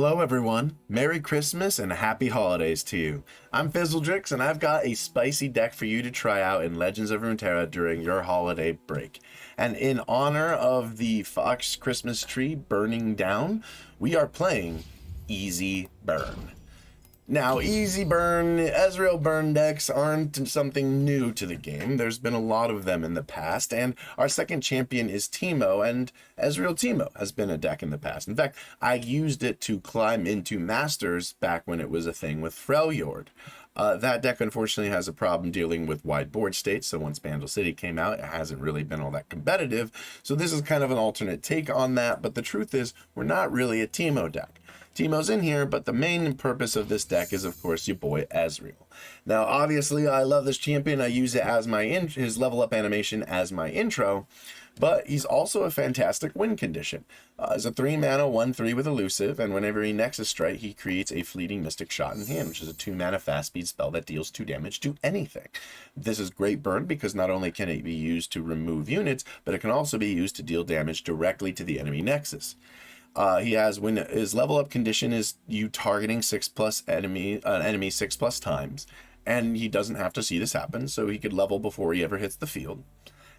Hello everyone, Merry Christmas and Happy Holidays to you. I'm Fizzledrix and I've got a spicy deck for you to try out in Legends of Runeterra during your holiday break. And in honor of the Fox Christmas tree burning down, we are playing Easy Burn. Now, Easy Burn, Ezreal Burn decks aren't something new to the game. There's been a lot of them in the past, and our second champion is Teemo, and Ezreal Teemo has been a deck in the past. In fact, I used it to climb into Masters back when it was a thing with Freljord. That deck unfortunately has a problem dealing with wide board states, so once Bandle City came out, it hasn't really been all that competitive. So this is kind of an alternate take on that, but the truth is, we're not really a Teemo deck. Teemo's in here, but the main purpose of this deck is, of course, your boy Ezreal. Now, obviously, I love this champion. I use it as my his level up animation as my intro, but he's also a fantastic win condition. He's a 3-mana 1/3 with elusive, and whenever he Nexus Strike, he creates a fleeting Mystic Shot in hand, which is a 2-mana fast speed spell that deals 2 damage to anything. This is great burn because not only can it be used to remove units, but it can also be used to deal damage directly to the enemy Nexus. He has, when his level up condition is you targeting 6+ enemy 6+ times, and he doesn't have to see this happen, so he could level before he ever hits the field.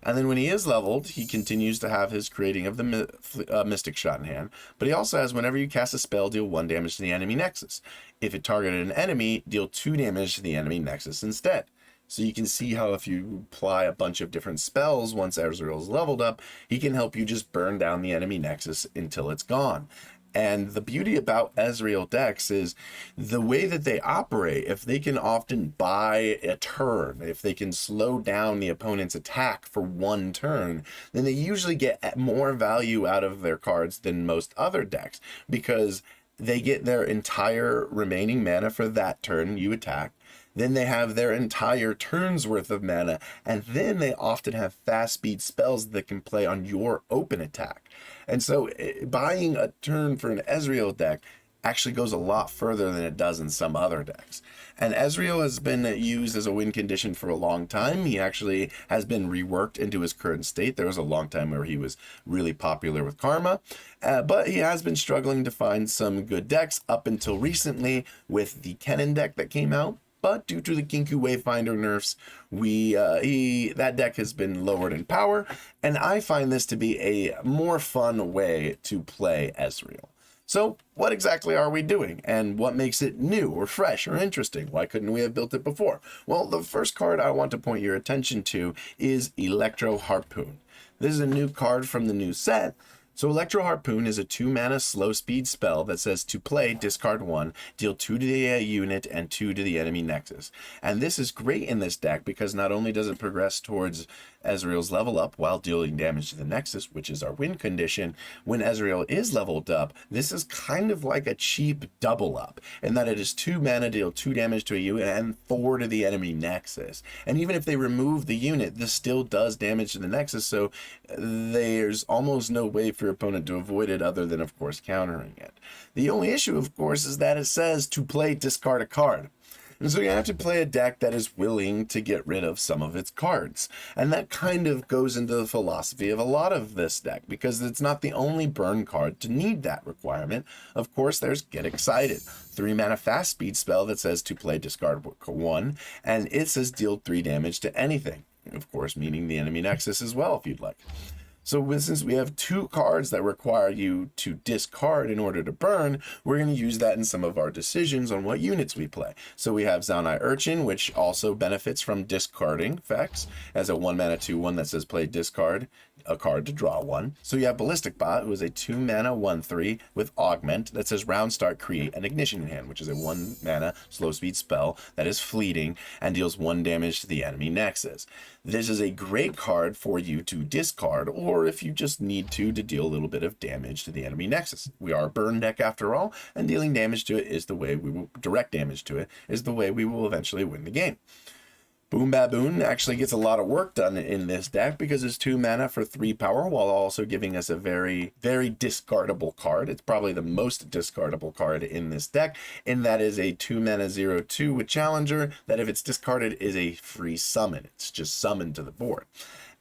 And then when he is leveled, he continues to have his creating of the Mystic Shot in hand, but he also has, whenever you cast a spell, deal 1 damage to the enemy Nexus. If it targeted an enemy, deal 2 damage to the enemy Nexus instead. So you can see how if you apply a bunch of different spells, once Ezreal's leveled up, he can help you just burn down the enemy Nexus until it's gone. And the beauty about Ezreal decks is the way that they operate. If they can often buy a turn, if they can slow down the opponent's attack for 1 turn, then they usually get more value out of their cards than most other decks, because they get their entire remaining mana for that turn you attack. Then they have their entire turn's worth of mana, and then they often have fast speed spells that can play on your open attack. And so buying a turn for an Ezreal deck actually goes a lot further than it does in some other decks. And Ezreal has been used as a win condition for a long time. He actually has been reworked into his current state. There was a long time where he was really popular with Karma, but he has been struggling to find some good decks up until recently with the Kennen deck that came out. But due to the Kinku Wayfinder nerfs, that deck has been lowered in power, and I find this to be a more fun way to play Ezreal. So what exactly are we doing, and what makes it new or fresh or interesting? Why couldn't we have built it before? Well, the first card I want to point your attention to is ELECTRO HARPOON. This is a new card from the new set. So ELECTRO HARPOON is a 2-mana slow speed spell that says to play, discard 1, deal 2 to the unit and 2 to the enemy Nexus. And this is great in this deck because not only does it progress towards Ezreal's level up while dealing damage to the Nexus, which is our win condition, when Ezreal is leveled up, this is kind of like a cheap double up, in that it is 2 mana, deal 2 damage to a unit and 4 to the enemy Nexus. And even if they remove the unit, this still does damage to the Nexus, so there's almost no way for your opponent to avoid it other than, of course, countering it. The only issue, of course, is that it says to play, discard a card. And so you have to play a deck that is willing to get rid of some of its cards. And that kind of goes into the philosophy of a lot of this deck, because it's not the only burn card to need that requirement. Of course, there's Get Excited, 3-mana fast speed spell that says to play, discard 1, and it says deal 3 damage to anything. Of course, meaning the enemy Nexus as well, if you'd like. So since we have 2 cards that require you to discard in order to burn, we're going to use that in some of our decisions on what units we play. So we have Zaunai Urchin, which also benefits from discarding effects, as a 1-mana 2/1 that says play, discard a card to draw 1. So you have Ballistic Bot, who is a 2-mana 1/3 with Augment that says round start, create an Ignition in hand, which is a 1-mana slow speed spell that is fleeting and deals 1 damage to the enemy Nexus. This is a great card for you to discard, or if you just need to deal a little bit of damage to the enemy Nexus. We are a burn deck after all, and dealing damage to it is the way we will, direct damage to it is the way we will eventually win the game. Boom Baboon actually gets a lot of work done in this deck because it's 2 mana for 3 power, while also giving us a very, very discardable card. It's probably the most discardable card in this deck, and that is a 2 mana 0/2 with Challenger that if it's discarded is a free summon. It's just summoned to the board.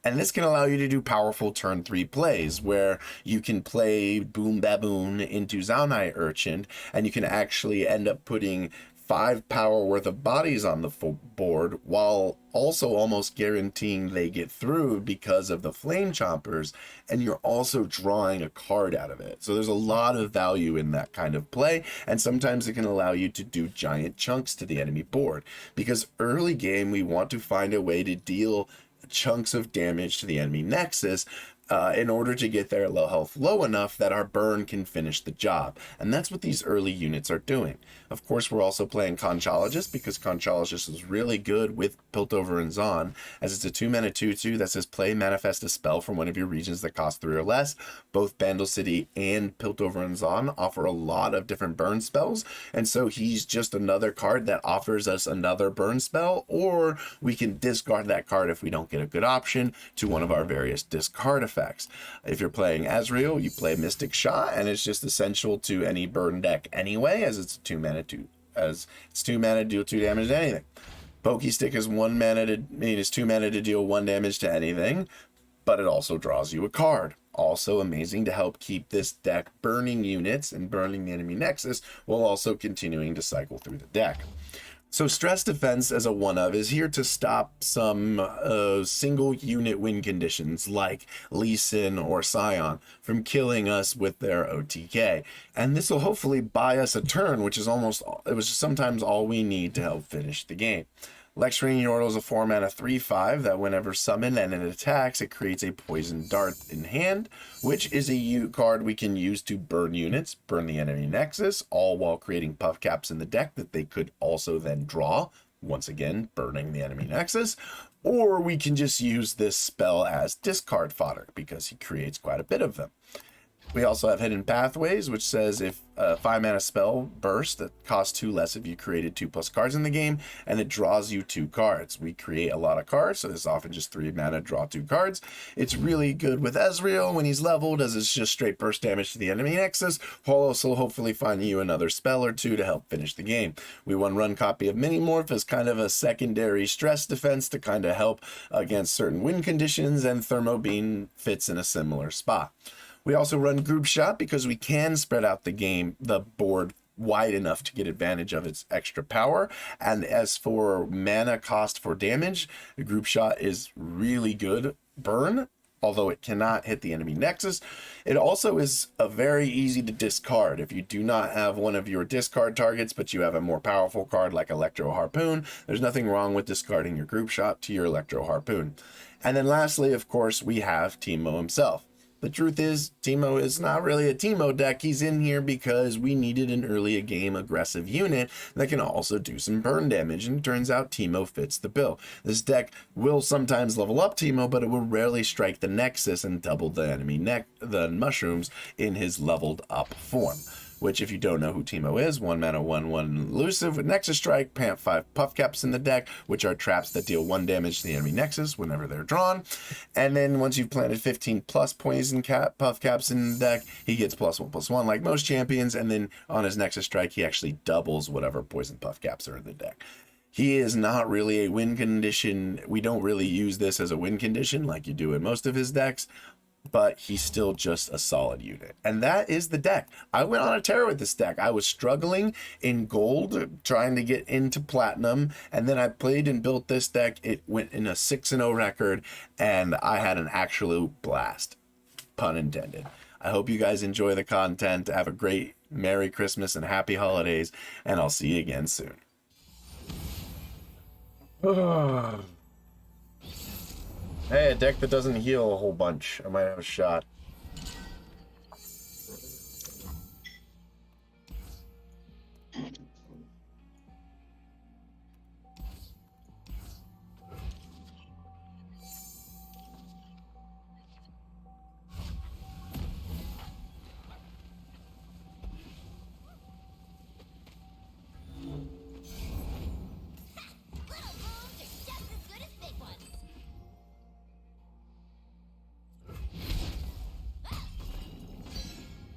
And this can allow you to do powerful turn 3 plays where you can play Boom Baboon into Zaunite Urchin, and you can actually end up putting 5 power worth of bodies on the board while also almost guaranteeing they get through because of the flame chompers, and you're also drawing a card out of it. So there's a lot of value in that kind of play, and sometimes it can allow you to do giant chunks to the enemy board, because early game we want to find a way to deal chunks of damage to the enemy nexus in order to get their health low enough that our burn can finish the job. And that's what these early units are doing. Of course, we're also playing Conchologist because Conchologist is really good with Piltover and Zon, as it's a 2-mana 2/2 that says play manifest a spell from one of your regions that cost 3 or less. Both Bandle City and Piltover and Zon offer a lot of different burn spells, and so he's just another card that offers us another burn spell, or we can discard that card if we don't get a good option to one of our various discard effects. If you're playing Ezreal, you play Mystic Shot, and it's just essential to any burn deck anyway, as it's 2 mana to deal 2 damage to anything. Pokey Stick is 1 mana to, is 2 mana to deal 1 damage to anything, but it also draws you a card. Also amazing to help keep this deck burning units and burning the enemy nexus while also continuing to cycle through the deck. So Stress Defense as a one-of is here to stop some single unit win conditions like Lee Sin or Sion from killing us with their OTK. And this will hopefully buy us a turn, which is sometimes all we need to help finish the game. Lecturing Yordle is a 4-mana 3/5 that whenever summoned and it attacks, it creates a poison dart in hand, which is a card we can use to burn units, burn the enemy nexus, all while creating puff caps in the deck that they could also then draw, once again burning the enemy nexus. Or we can just use this spell as discard fodder because he creates quite a bit of them. We also have Hidden Pathways, which says if a 5-mana spell burst that costs 2 less if you created 2+ cards in the game, and it draws you 2 cards. We create a lot of cards, so this is often just 3 mana, draw 2 cards. It's really good with Ezreal when he's leveled, as it's just straight burst damage to the enemy nexus. We'll also hopefully find you another spell or 2 to help finish the game. We run copy of Minimorph as kind of a secondary stress defense to kind of help against certain win conditions, and Thermo Beam fits in a similar spot. We also run Group Shot because we can spread out the board wide enough to get advantage of its extra power. And as for mana cost for damage, the Group Shot is really good burn, although it cannot hit the enemy nexus. It also is a very easy to discard. If you do not have one of your discard targets, but you have a more powerful card like ELECTRO Harpoon, there's nothing wrong with discarding your Group Shot to your ELECTRO Harpoon. And then lastly, of course, we have Teemo himself. The truth is, Teemo is not really a Teemo deck. He's in here because we needed an early game aggressive unit that can also do some burn damage, and it turns out Teemo fits the bill. This deck will sometimes level up Teemo, but it will rarely strike the Nexus and double the enemy the mushrooms in his leveled up form. Which, if you don't know who Teemo is, 1 mana 1/1 elusive with Nexus Strike, pant 5 puff caps in the deck, which are traps that deal 1 damage to the enemy nexus whenever they're drawn. And then once you've planted 15 plus poison puff caps in the deck, he gets +1/+1 like most champions, and then on his Nexus Strike, he actually doubles whatever poison puff caps are in the deck. He is not really a win condition. We don't really use this as a win condition like you do in most of his decks, but he's still just a solid unit. And that is the deck. I went on a tear with this deck. I was struggling in gold, trying to get into platinum, and then I played and built this deck. It went in a 6-0 record, and I had an absolute blast. Pun intended. I hope you guys enjoy the content. Have a great Merry Christmas and Happy Holidays, and I'll see you again soon. Hey, a deck that doesn't heal a whole bunch. I might have a shot.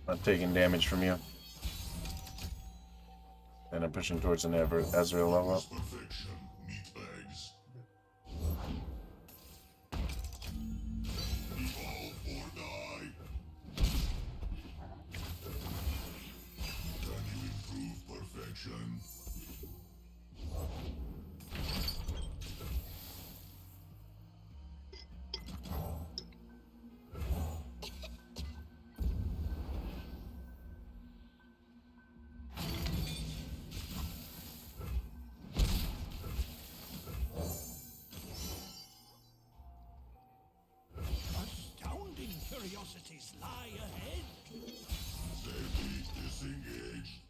I'm taking damage from you. And I'm pushing towards an Ezreal level up. atrocities lie ahead. Safety disengaged.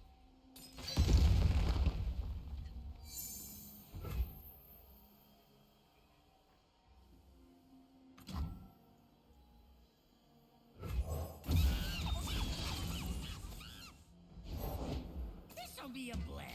This'll be a blast.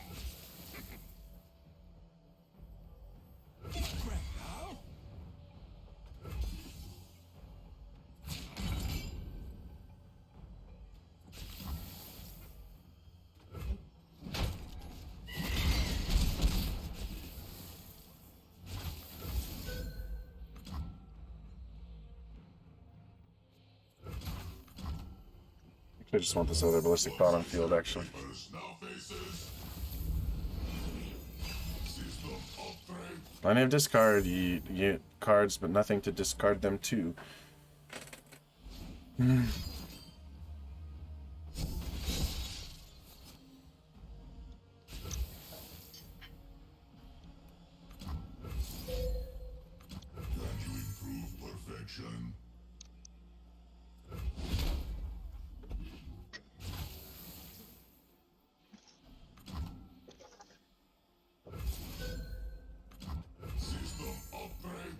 Well, I just want this other ballistic bottom field, actually. Now faces. System upgrade. Plenty of discard cards, but nothing to discard them to. Can you improve perfection? System upgrade.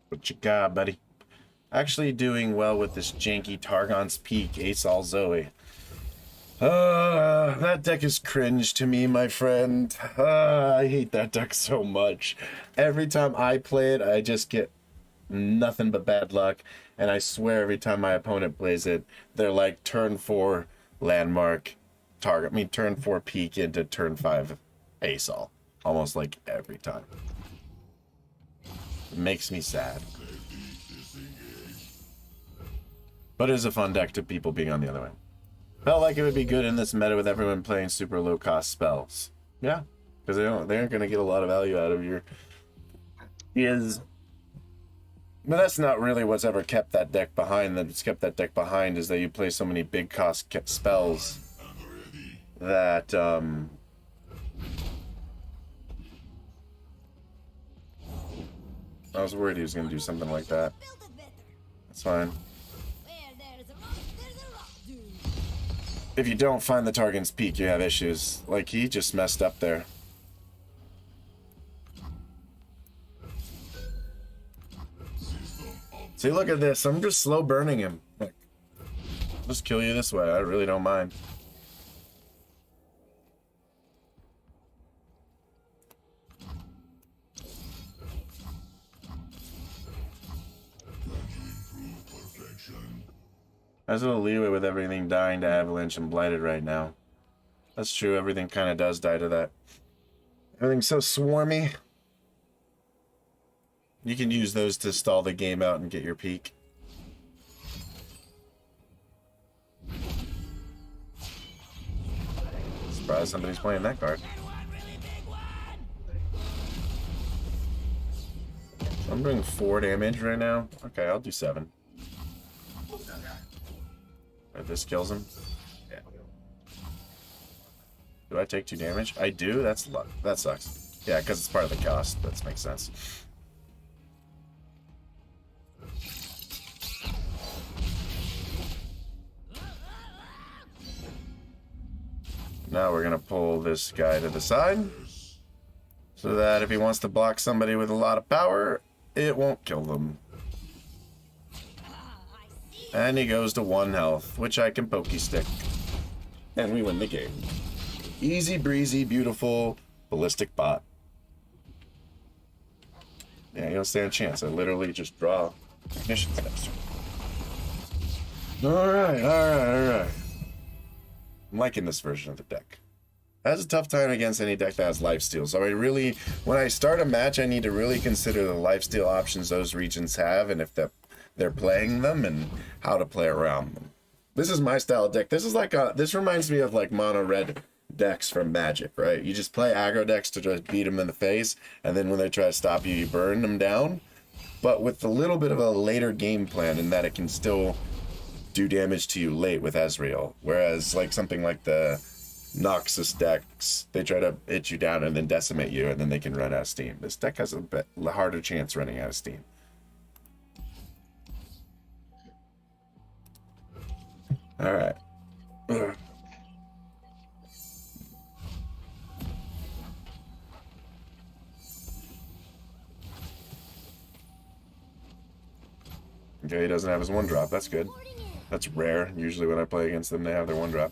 What you got, buddy? Actually doing well with this janky Targon's Peak Aesol Zoe. That deck is cringe to me, my friend. I hate that deck so much. Every time I play it, I just get nothing but bad luck. And I swear every time my opponent plays it, they're like turn 4 landmark target. I mean, turn 4 Peak into turn 5 Aesol. Almost like every time. It makes me sad. But it is a fun deck to people being on the other way. Felt like it would be good in this meta with everyone playing super low cost spells. Yeah, because they aren't going to get a lot of value out of your But that's not really what's ever kept that deck behind. That's kept that deck behind is that you play so many big cost spells that I was worried he was going to do something like that. That's fine. If you don't find the Targon's Peak, you have issues. Like, he just messed up there. See, look at this. I'm just slow burning him. Like, I'll just kill you this way. I really don't mind. There's a little leeway with everything dying to Avalanche and Blighted right now. That's true, everything kind of does die to that. Everything's so swarmy. You can use those to stall the game out and get your peak. Surprised somebody's playing that card. I'm doing 4 damage right now. Okay, I'll do 7. Right, this kills him. Yeah. Do I take 2 damage? I do? That sucks. Yeah, because it's part of the cost. That makes sense. Now we're going to pull this guy to the side. So that if he wants to block somebody with a lot of power, it won't kill them. And he goes to 1 health, which I can pokey stick. And we win the game. Easy breezy, beautiful, ballistic bot. Yeah, you don't stand a chance. I literally just draw ignition steps. Alright. I'm liking this version of the deck. It has a tough time against any deck that has lifesteal. So I really, when I start a match, I need to really consider the lifesteal options those regions have and if they're playing them and how to play around them. This is my style of deck. This is like this reminds me of like mono red decks from Magic, right? You just play aggro decks to just beat them in the face, and then when they try to stop you, you burn them down. But with a little bit of a later game plan in that it can still do damage to you late with Ezreal. Whereas like something like the Noxus decks, they try to hit you down and then decimate you, and then they can run out of steam. This deck has a bit harder chance running out of steam. All right. Ugh. Okay, he doesn't have his 1-drop. That's good. That's rare. Usually when I play against them, they have their 1-drop.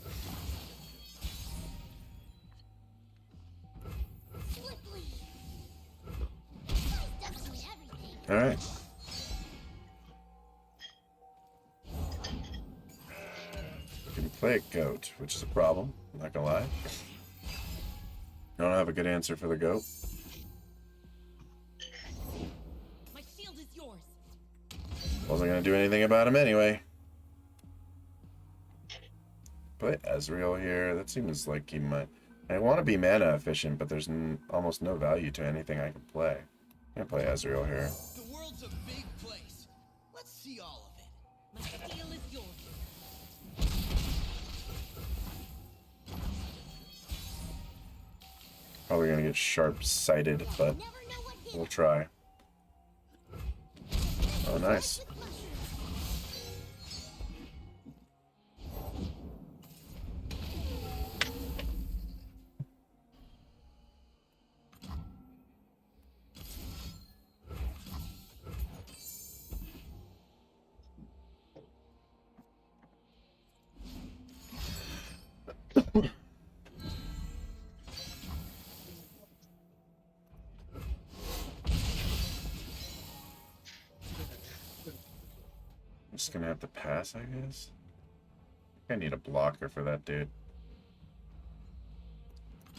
All right. I can play a goat, which is a problem. I'm not gonna lie. I don't have a good answer for the goat. My shield is yours. Wasn't gonna do anything about him anyway. Play Ezreal here. That seems like he might. I want to be mana efficient, but there's almost no value to anything I can play. I'm gonna play Ezreal here. The world's a big place. Let's see all of it. My steel is yours. Probably gonna get sharp-sighted, but we'll try. Oh, nice. Just gonna have to pass, I guess. I need a blocker for that dude.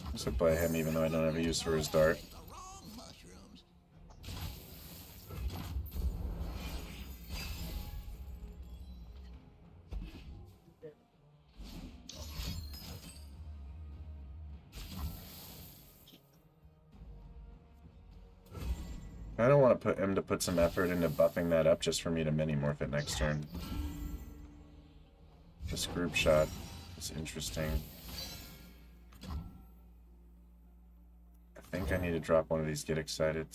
I'm just gonna play him even though I don't have a use for his dart. The wrong mushrooms. I don't want to put him to put some effort into buffing that up just for me to mini-morph it next turn. This group shot is interesting. I think I need to drop one of these get excited.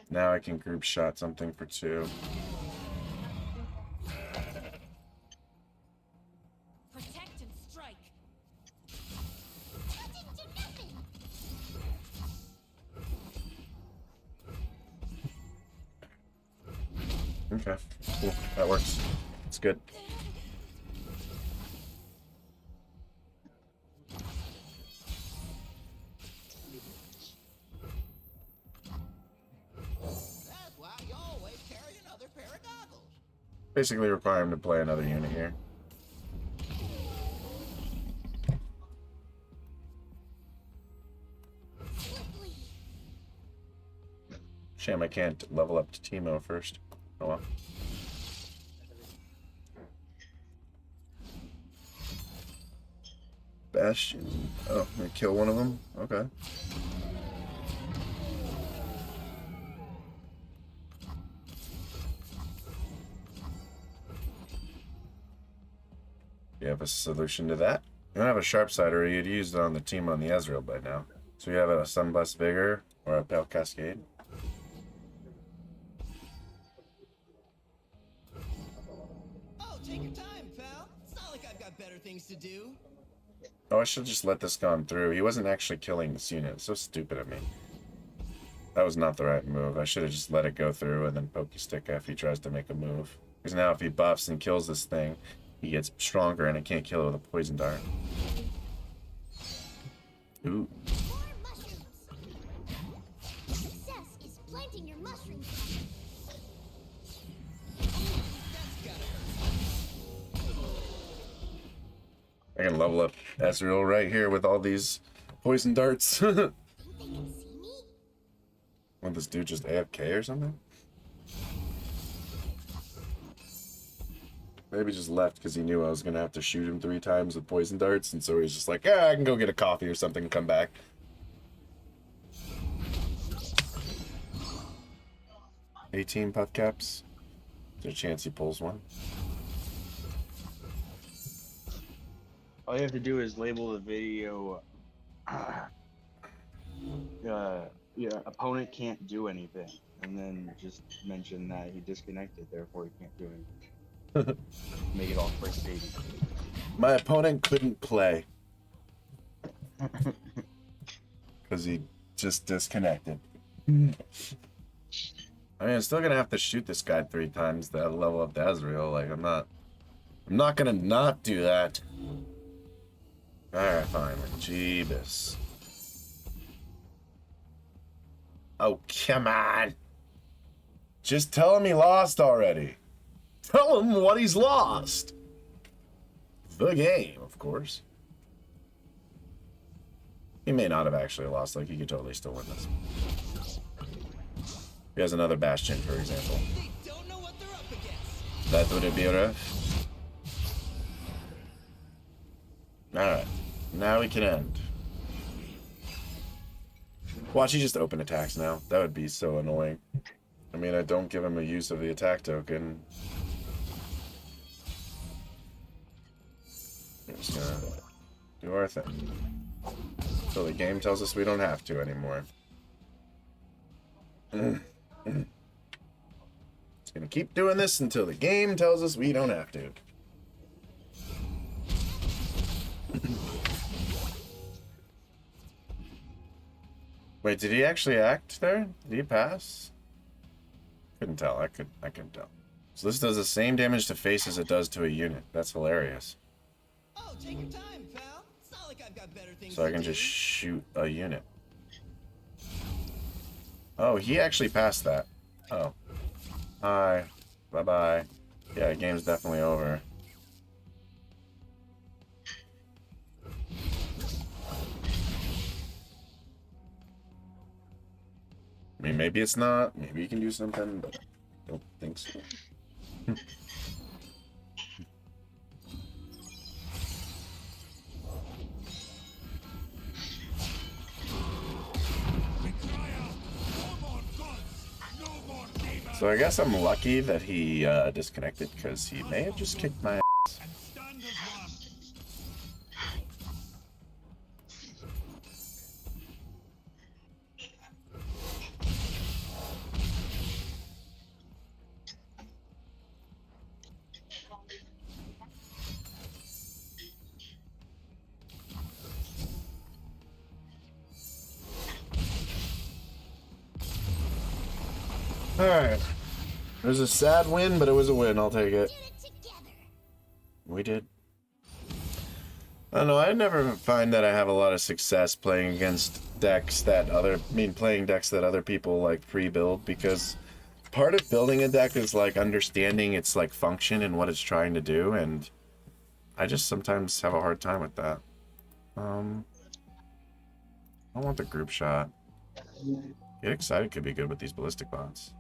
Now I can group shot something for 2. Protect and strike. Okay, cool. That works. It's good. That's why you always carry another pair of goggles. Basically require him to play another unit here. Shame I can't level up to Teemo first. Oh well. Bastion. Oh, I'm gonna kill one of them? Okay. You have a solution to that? You don't have a sharp side, or you'd used it on the team on the Ezreal by now. So you have a Sunblessed Vigor or a Pale Cascade. Oh, take your time, pal. It's not like I've got better things to do. Oh, I should just let this gone through. He wasn't actually killing this unit. It's so stupid of me. That was not the right move. I should have just let it go through and then Pokey Stick if he tries to make a move. Because now if he buffs and kills this thing, he gets stronger and I can't kill it with a poison dart. Ooh. More mushrooms. Success is planting your mushrooms. That's gotta hurt. I can level up Ezreal right here with all these poison darts. Think they can see me? Want this dude just AFK or something? Maybe just left because he knew I was gonna have to shoot him 3 times with poison darts, and so he's just like, yeah, I can go get a coffee or something and come back. 18 puff caps. There's a chance he pulls one. All you have to do is label the video. Your opponent can't do anything, and then just mention that he disconnected, therefore he can't do anything. Make it all clickbaity. My opponent couldn't play because he just disconnected. I mean, I'm still gonna have to shoot this guy 3 times to level up the Ezreal. Like, I'm not gonna not do that. Alright, fine. Jeebus. Oh, come on. Just tell him he lost already. Tell him what he's lost. The game, of course. He may not have actually lost. Like, he could totally still win this. He has another Bastion, for example. They don't know what they're up against. That would be rough. Alright. Now we can end. Watch, he just open attacks now. That would be so annoying. I mean, I don't give him a use of the attack token. We're just gonna do our thing. So the game tells us we don't have to anymore. It's gonna keep doing this until the game tells us we don't have to. Wait, did he actually act there? Did he pass? Couldn't tell. I couldn't tell. So this does the same damage to face as it does to a unit. That's hilarious. Oh, take your time, pal. It's not like I've got better things So I to can do. just shoot a unit. Oh, he actually passed that. Oh. Hi. Bye-bye. Yeah, game's definitely over. I mean, maybe it's not. Maybe you can do something, but I don't think so. So I guess I'm lucky that he disconnected, because he may have just kicked my ass. Alright. It was a sad win, but it was a win. I'll take it. Get it together. We did. I don't know, I never find that I have a lot of success playing against decks that playing decks that other people like pre-build, because part of building a deck is like understanding its like function and what it's trying to do, and I just sometimes have a hard time with that. I want the group shot. Get excited could be good with these ballistic bots.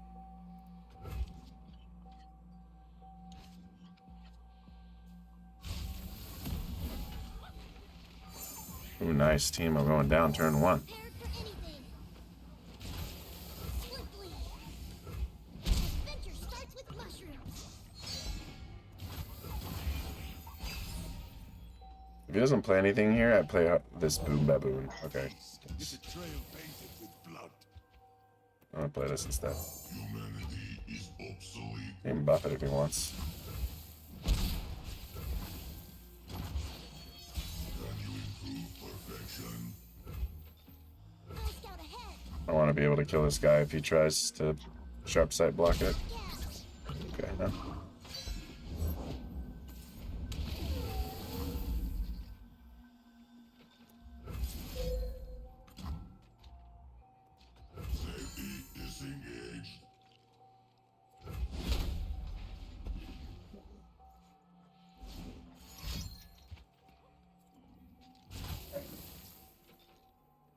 Ooh, nice. Teemo going down turn 1. Prepared for anything. Swiftly. Adventure starts with mushrooms. If he doesn't play anything here, I'd play this Boom Baboon. Okay. It's a trail painted with blood. I'm gonna play this instead. Humanity is obsolete. He can buff it if he wants. Can you improve perfection? I'll scout ahead. I want to be able to kill this guy if he tries to sharp sight block it. Yeah. Okay, no. Safety is engaged.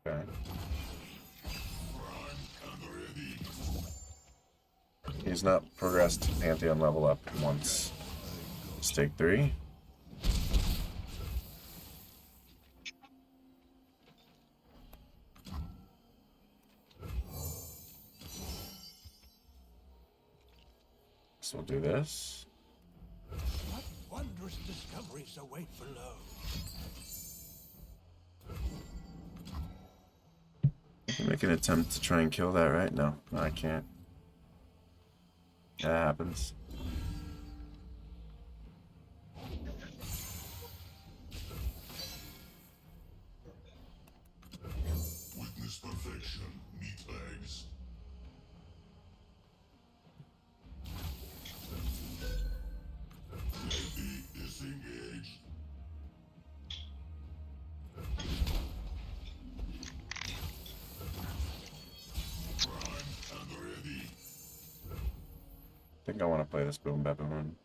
Okay. Prime and ready. He's not progressed Pantheon level up once. Let's take 3. So we'll do do this. What wondrous discoveries await below? I can make an attempt to try and kill that, right? No, I can't. That happens. Witness perfection, meatbags. Lady is engaged. Primed and ready. I think I want to play this Boom Baboon.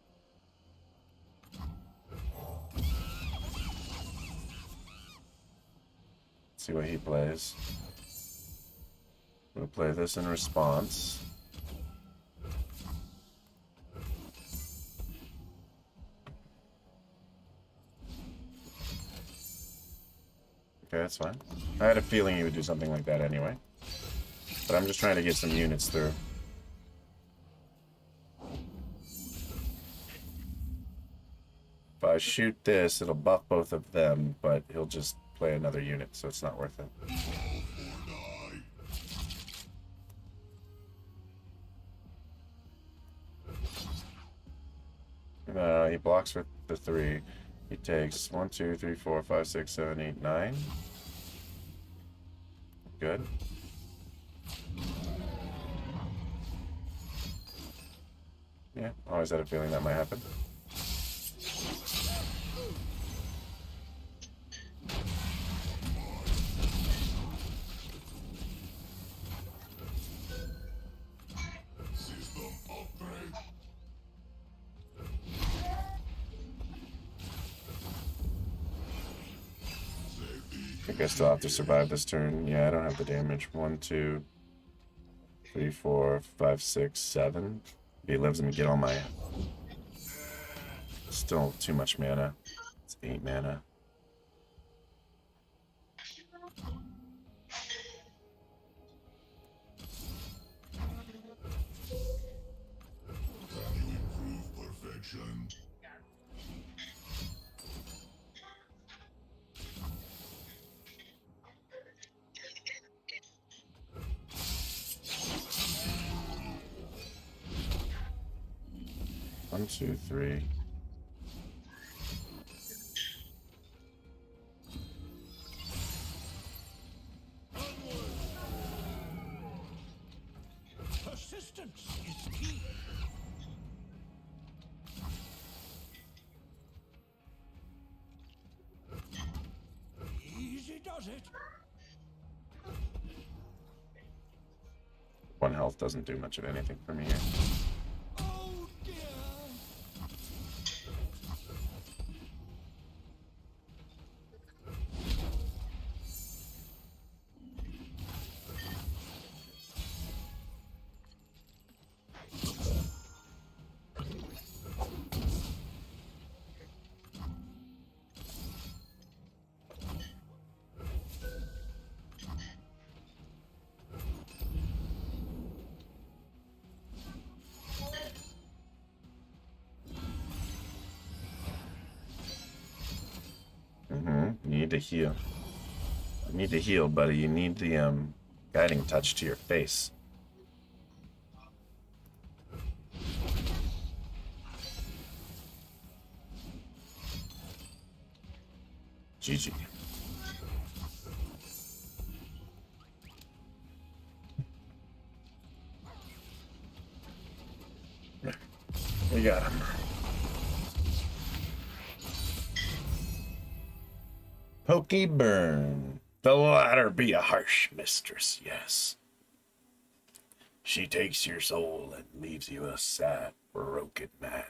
See what he plays. We'll play this in response. Okay, that's fine. I had a feeling he would do something like that anyway. But I'm just trying to get some units through. If I shoot this, it'll buff both of them, but he'll just play another unit, so it's not worth it. He blocks for the 3. He takes 1, 2, 3, 4, 5, 6, 7, 8, 9. Good. Yeah, always had a feeling that might happen. System upgrade. I think I still have to survive this turn. Yeah, I don't have the damage. 1, 2, 3, 4, 5, 6, 7. He lives me get all my... Still too much mana. It's 8 mana. Can you improve perfection? One, two, three. Persistence is key. Easy does it. 1 health doesn't do much of anything for me here. Oh dear. You need to heal. You need to heal, buddy. You need the guiding touch to your face. GG. We got him. POKEY Burn. The latter be a harsh mistress, yes. She takes your soul and leaves you a sad, broken man.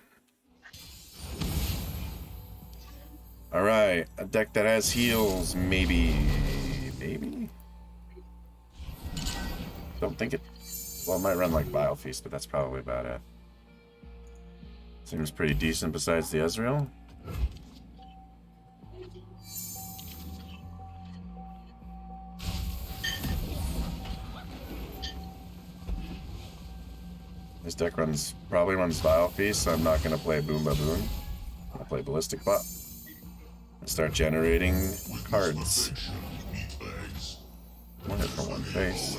Alright, a deck that has heals, maybe. Maybe? Don't think it. Well, it might run like Vile Feast, but that's probably about it. Seems pretty decent besides the Ezreal. This deck probably runs Vile Feast, so I'm not gonna play Boom Baboon. I'll play Ballistic Bot and start generating cards. One hit for one face.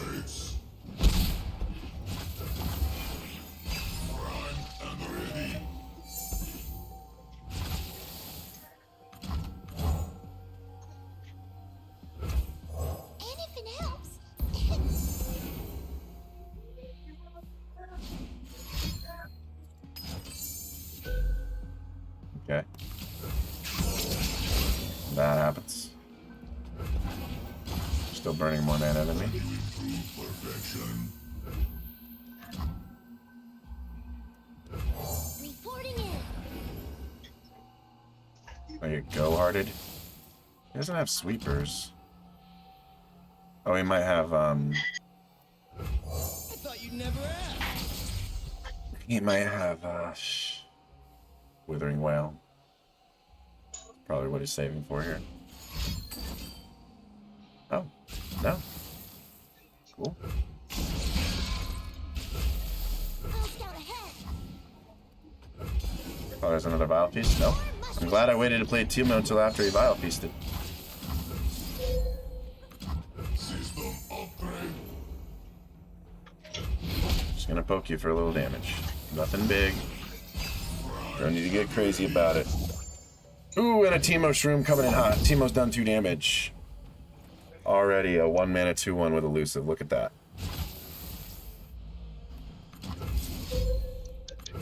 Anything helps. Okay. That happens. Still burning more mana than me. Reporting in. There you go, Hearted. He doesn't have sweepers. Oh, he might have, I thought you'd never ask. he might have, Withering Whale. Probably what he's saving for here. Oh, no. Cool. I'll scout ahead. Oh, there's another Vile Feast? No. I'm glad I waited to play Teemo until after he Vile Feasted. System upgrade. Just gonna poke you for a little damage. Nothing big. Don't need to get crazy about it. Ooh, and a Teemo Shroom coming in hot. Teemo's done 2 damage. Already a 1 mana 2/1 with elusive. Look at that.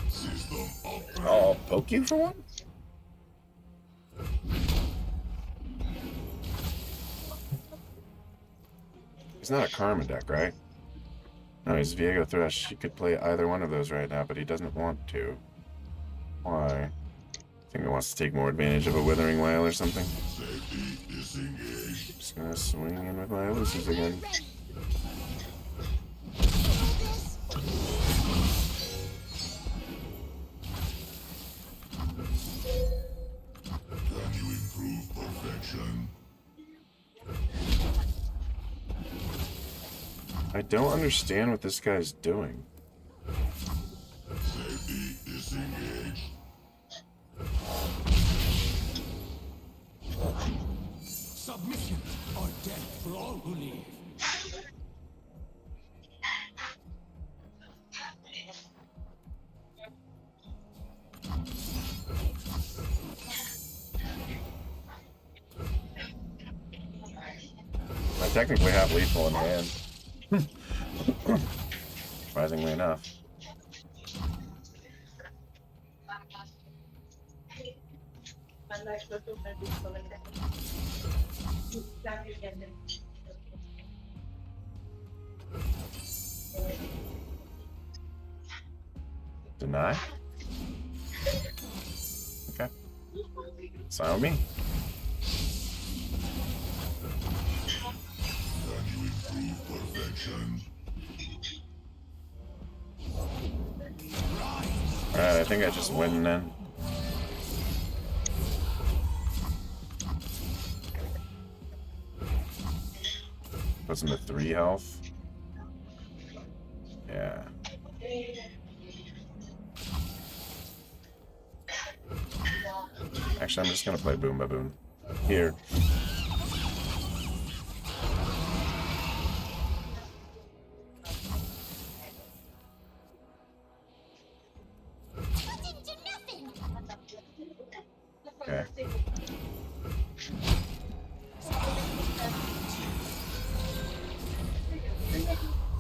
System upgrade. I'll poke you for 1? He's not a Karma deck, right? No, he's Viego Thresh. He could play either one of those right now, but he doesn't want to. Why? I think he wants to take more advantage of a Withering Whale or something. Safety disengaged. Just gonna swing in with my elusives again. Ready. Can you improve perfection? I don't understand what this guy's doing. Safety disengaged. Submission or death for all who leave. I technically have lethal in hand. Surprisingly enough. Deny? Okay. Sign with me. Can you improve perfection? Alright, I think I just win then. Puts him to 3 health. Yeah. Actually, I'm just gonna play Boom Baboon. Here. That didn't do nothing. Okay.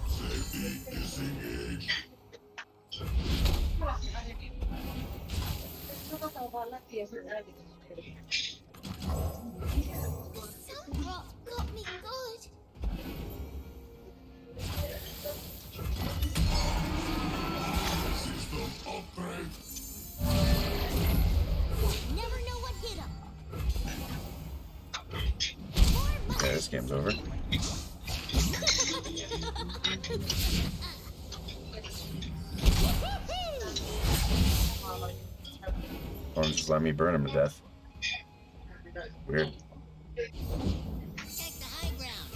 Safety disengaged. Some rock got me good. System upgrade. Never know what hit him. Okay, this game's over. Or just let me burn him to death. Weird. Take the high ground.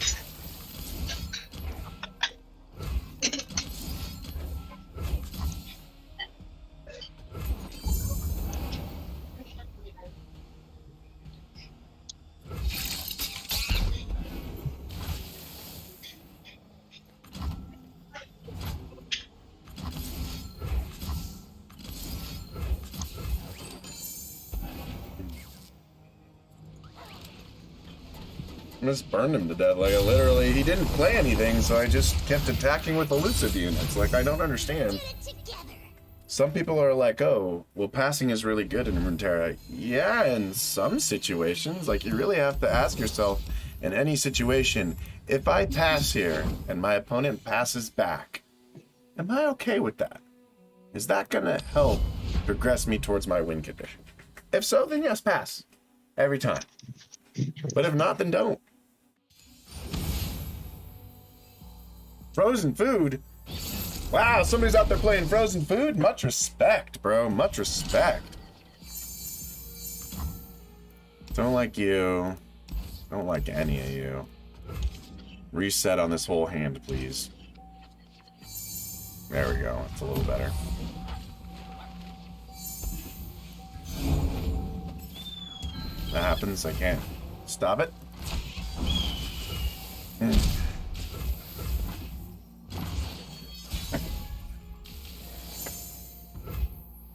I just burned him to death. Like, I literally, he didn't play anything, so I just kept attacking with elusive units. Like, I don't understand. Get it together. Some people are like, oh, well, passing is really good in Runeterra. Yeah, in some situations. Like, you really have to ask yourself, in any situation, if I pass here and my opponent passes back, am I okay with that? Is that going to help progress me towards my win condition? If so, then yes, pass. Every time. But if not, then don't. Frozen food? Wow, somebody's out there playing frozen food? Much respect, bro. Much respect. Don't like you. Don't like any of you. Reset on this whole hand, please. There we go. It's a little better. That happens. I can't stop it.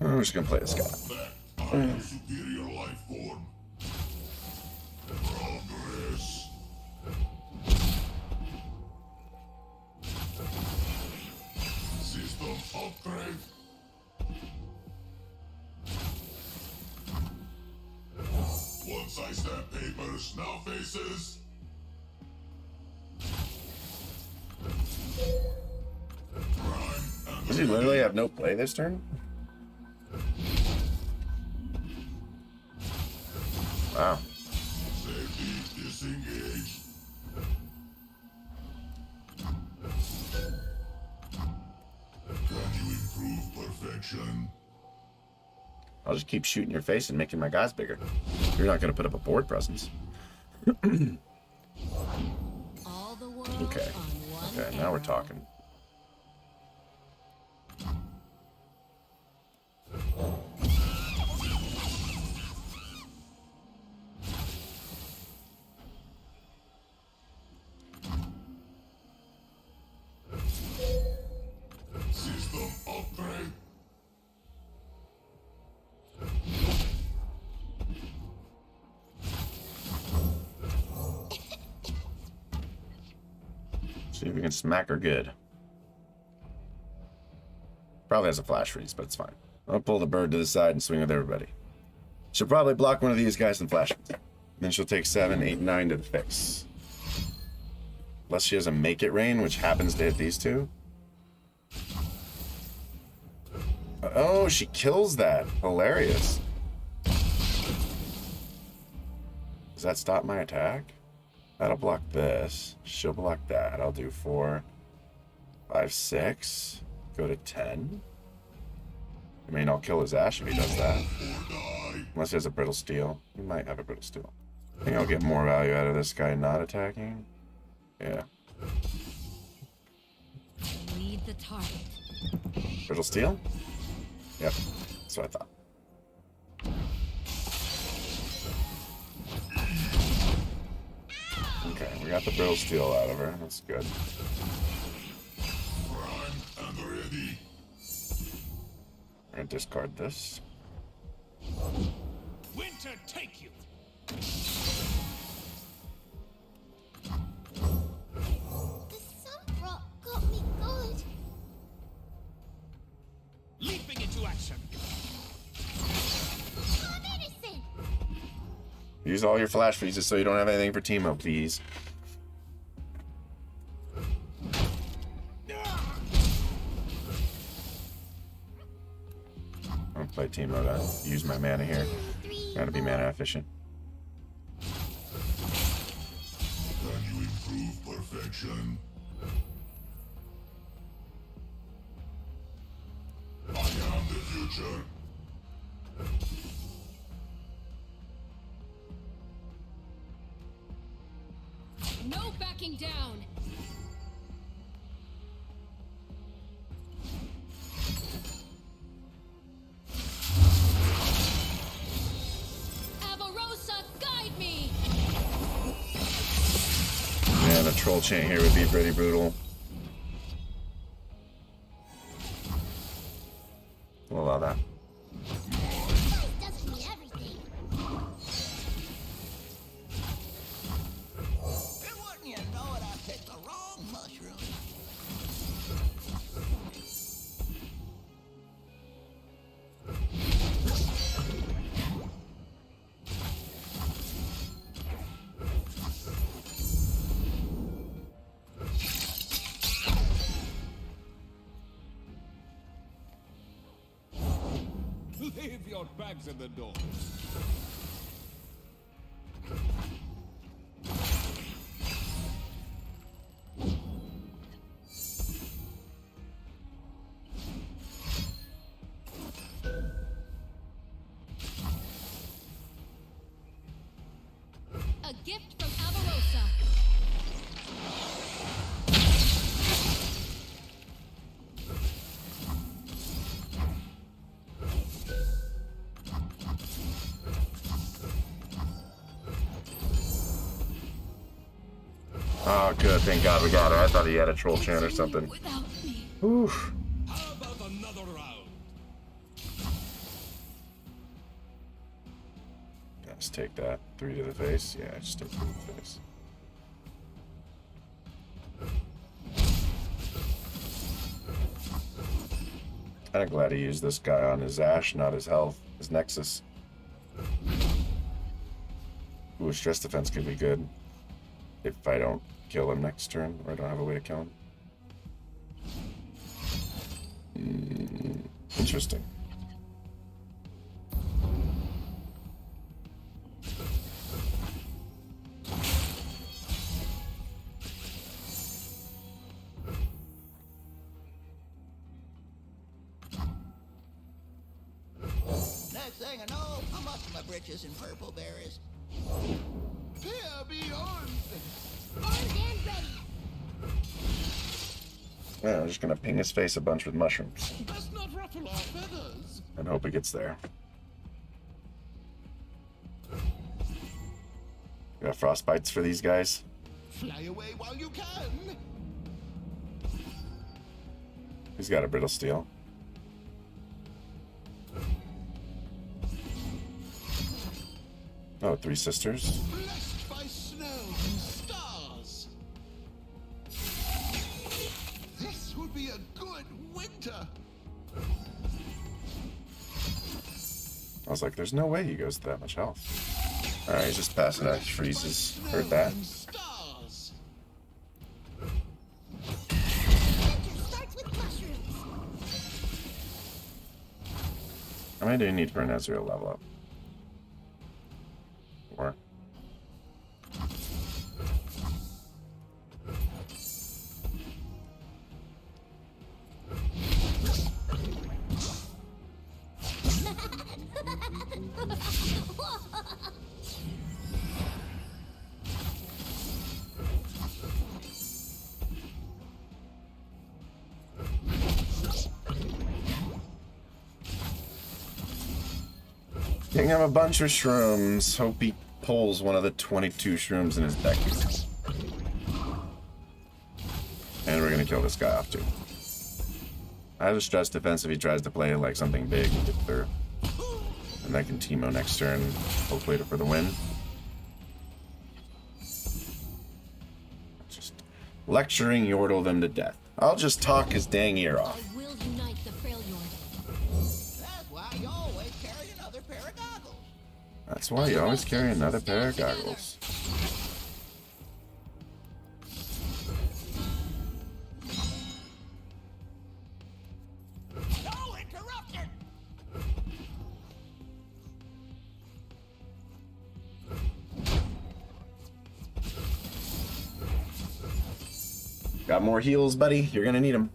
I'm just gonna play this guy. I am superior life form. Progress. System upgrade. Once I stamp papers, now faces. Prime and Does he literally have no play this turn? Wow. safety disengaged. Can you improve perfection? I'll just keep shooting your face and making my guys bigger. You're not gonna put up a board presence. All the world Okay. on one Okay, now we're arrow. talking. System upgrade. See if we can smack her good. Probably has a flash freeze, but it's fine. I'll pull the bird to the side and swing with everybody. She'll probably block one of these guys and flash. Then she'll take 7, 8, 9 to the face. Unless she has a make it rain, which happens to hit these two. Oh, she kills that. Hilarious. Does that stop my attack? That'll block this. She'll block that. I'll do 4, 5, 6. Go to 10. I mean, I'll kill his Ash if he does that. Unless he has a brittle steel. He might have a brittle steel. I think I'll get more value out of this guy not attacking. Yeah. Lead the target. Brittle steel? Yep. That's what I thought. Okay, we got the brittle steel out of her. That's good. Prime and ready. I'm gonna discard this. Winter take you. The sun rock got me good. Leaping into action. I'm innocent. Use all your flash freezes so you don't have anything for Teemo, please. I'm gonna play Teemo to use my mana here. Gotta be mana efficient. Can you improve perfection? I am the future. No backing down. Avarosa, guide me. Yeah, the troll chant here would be pretty brutal. We'll allow that. Size doesn't mean everything. without bags at the door. A gift from Avarosa. Oh, good. Thank God we got her. I thought he had a troll chant or something. Without me. Oof. How about another round? Yeah, just take that. 3 to the face. Yeah, just take 3 to the face. Kinda glad he used this guy on his Ashe, not his health. His Nexus. Ooh, a stress defense could be good. If I don't kill him next turn, or I don't have a way to kill him. Interesting. Next thing I know, I'm up to my britches in purple berries. Here be arms. Armed and ready. Yeah, I'm just gonna ping his face a bunch with mushrooms Let's not ruffle our feathers. and hope it gets there. We got frostbites for these guys. Fly away while you can. He's got a brittle steel. Oh, 3 sisters. Blessed by snow and stars. This would be a good winter. I was like, there's no way he goes to that much health. Alright, he's just passing out. He freezes. Heard that. Stars. Adventure starts with mushrooms. How many do you need for an Ezreal level up? 4. Getting him a bunch of shrooms. Hope he pulls one of the 22 shrooms in his deck. And we're gonna kill this guy off too. I have a stress defense if he tries to play like something big and get through. And I can Teemo next turn, hopefully for the win. Just lecturing Yordle them to death. I'll just talk his dang ear I off. will unite the Freljord. That's why you always carry another pair of goggles. That's why you always carry another pair of goggles. No interruption! Got more heals, buddy? You're gonna need them.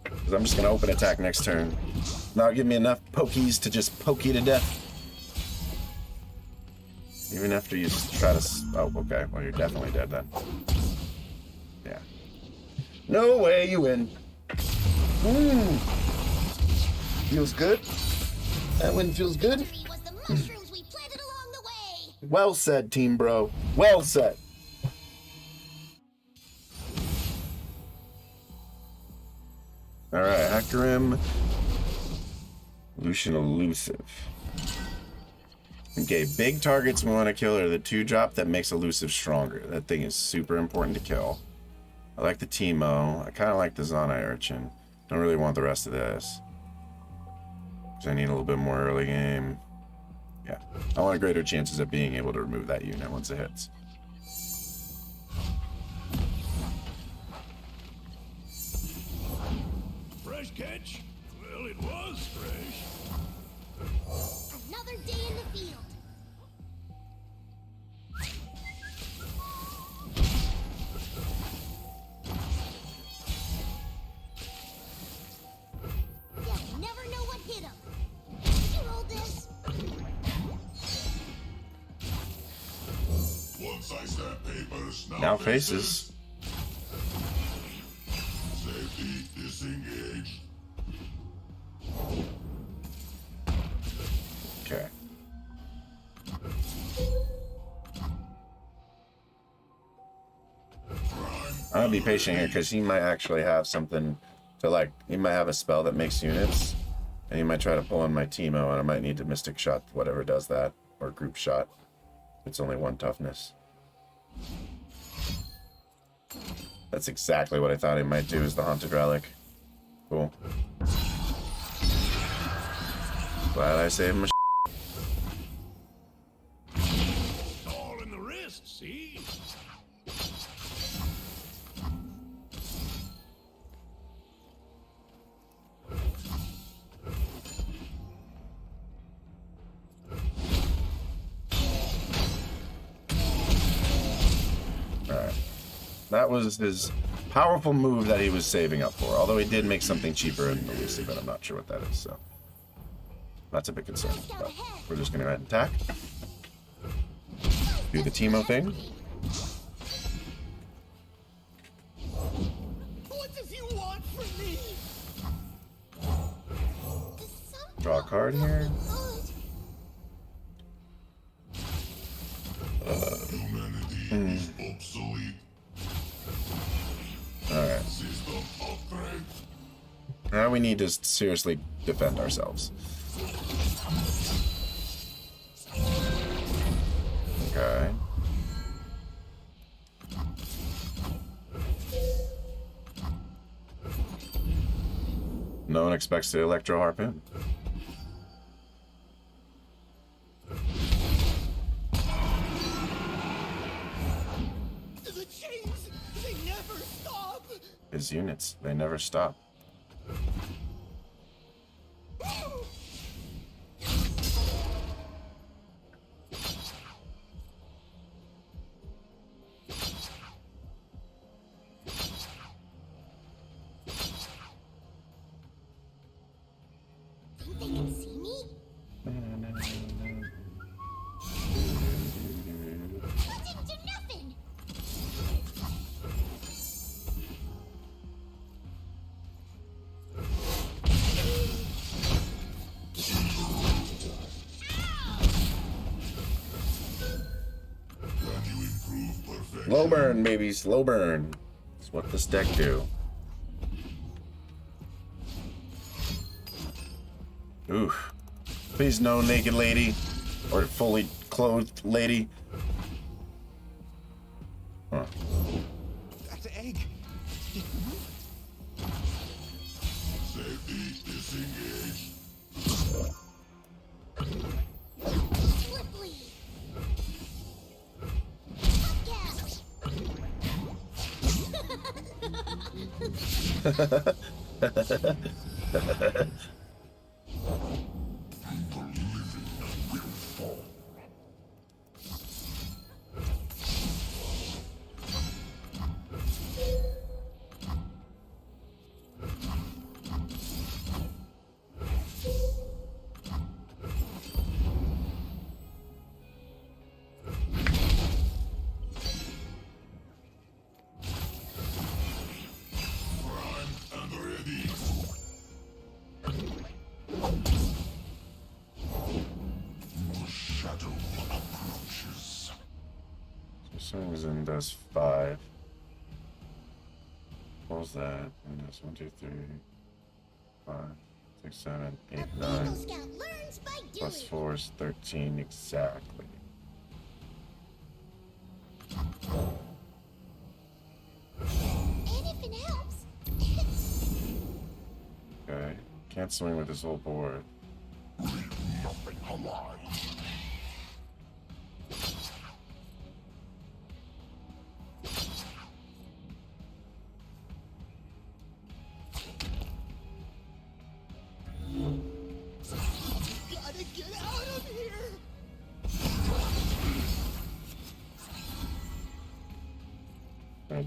Because I'm just gonna open attack next turn. Not give me enough pokies to just poke you to death. Even after you try to... Oh, okay. Well, you're definitely dead then. Yeah. No way you win. Feels good. That win feels good. Victory was the mushrooms we planted along the way. Well said, team bro. Well said. Alright, Hecarim. Lucian Elusive. Okay, big targets we want to kill are the 2-drop that makes Elusive stronger. That thing is super important to kill. I like the Teemo. I kind of like the Zonai Urchin. Don't really want the rest of this. Because I need a little bit more early game. Yeah, I want greater chances of being able to remove that unit once it hits. Fresh catch? Well, it was fresh. another day in the field. They'll never know what hit them. You hold this. One side step papers, Now faces. Safety disengaged. Okay. I'm gonna be patient here because he might actually have something to like. He might have a spell that makes units, and he might try to pull in my Teemo, and I might need to Mystic Shot whatever does that, or Group Shot. It's only 1 toughness. That's exactly what I thought he might do. Is the Haunted Relic. Cool. Glad I saved him. All in the wrist, see? Alright. That was his powerful move that he was saving up for. Although he did make something cheaper in elusive, but I'm not sure what that is, so. That's a big concern. But we're just gonna go ahead and attack. Do the Teemo thing. What does he want from me? Draw a card here. Humanity is obsolete. Alright. System upgrade. Now we need to seriously defend ourselves. Okay. No one expects the Electro Harpoon. The chains, they never stop. His units, they never stop. Think they can see me? I didn't do nothing. Can you improve perfection? Slow burn, baby, slow burn. That's what this deck do. Oof. Please no naked lady. Or fully clothed lady. Huh. That egg. Safety disengaged. Slippery. Podcast. And ready. The shadow approaches. Swings and does 5. What was that? And that's 1, 2, 3, 5, 6, 7, 8, A 9. Eagle Scout learns by doing. Plus 4 is 13 exactly. And if it helps. Okay. Can't swing with this whole board. Nothing alive. Gotta get out of here.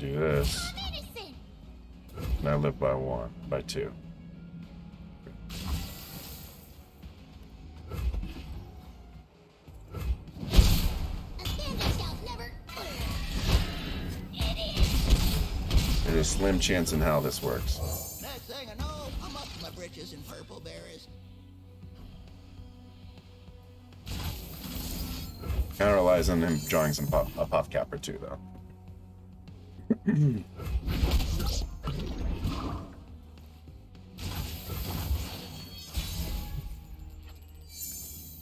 do this. I'm innocent. And I live by 1, by 2. A standing shall never. Idiot. There's a slim chance in hell this works. Next thing I know, I'm up to my britches in purple berries. Kind of relies on him drawing some a puff cap or two, though.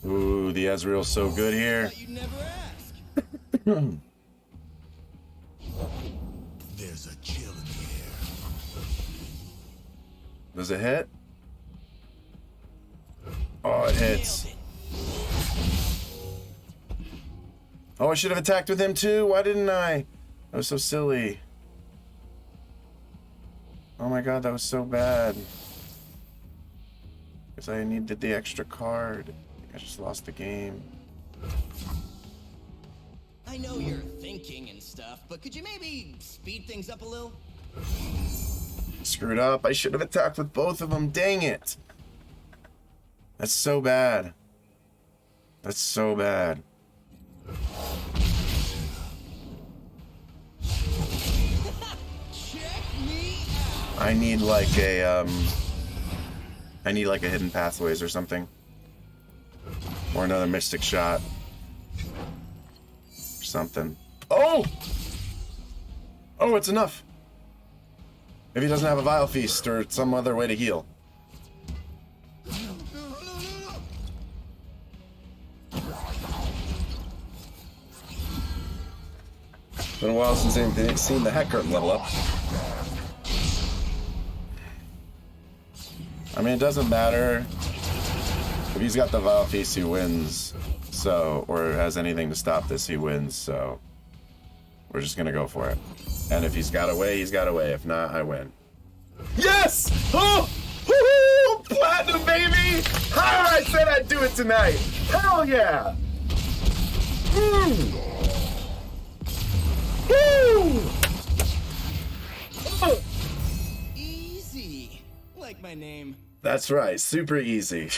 Ooh, the Ezreal's so good here. Thought you'd never ask. There's a chill in the air. Does it hit? Oh, it hits. Oh, I should have attacked with him too. Why didn't I? That was so silly. Oh my god, that was so bad. Because I needed the extra card. I just lost the game. I know you're thinking and stuff, but could you maybe speed things up a little? Screwed up. I should have attacked with both of them. Dang it. That's so bad. That's so bad. Check me out. I need like a hidden pathways or something. Or another mystic shot. Or something. Oh! Oh, it's enough. If he doesn't have a Vile Feast or some other way to heal. Been a while since I've seen the Heckert level up. I mean, it doesn't matter. If he's got the Vile Feast, he wins. So, or has anything to stop this, he wins. So, we're just gonna go for it. And if he's got away, he's got away. If not, I win. Yes! Oh! Woohoo! Platinum, baby! How I said I'd do it tonight! Hell yeah! Woo! Oh! Easy. Like my name. That's right, super easy.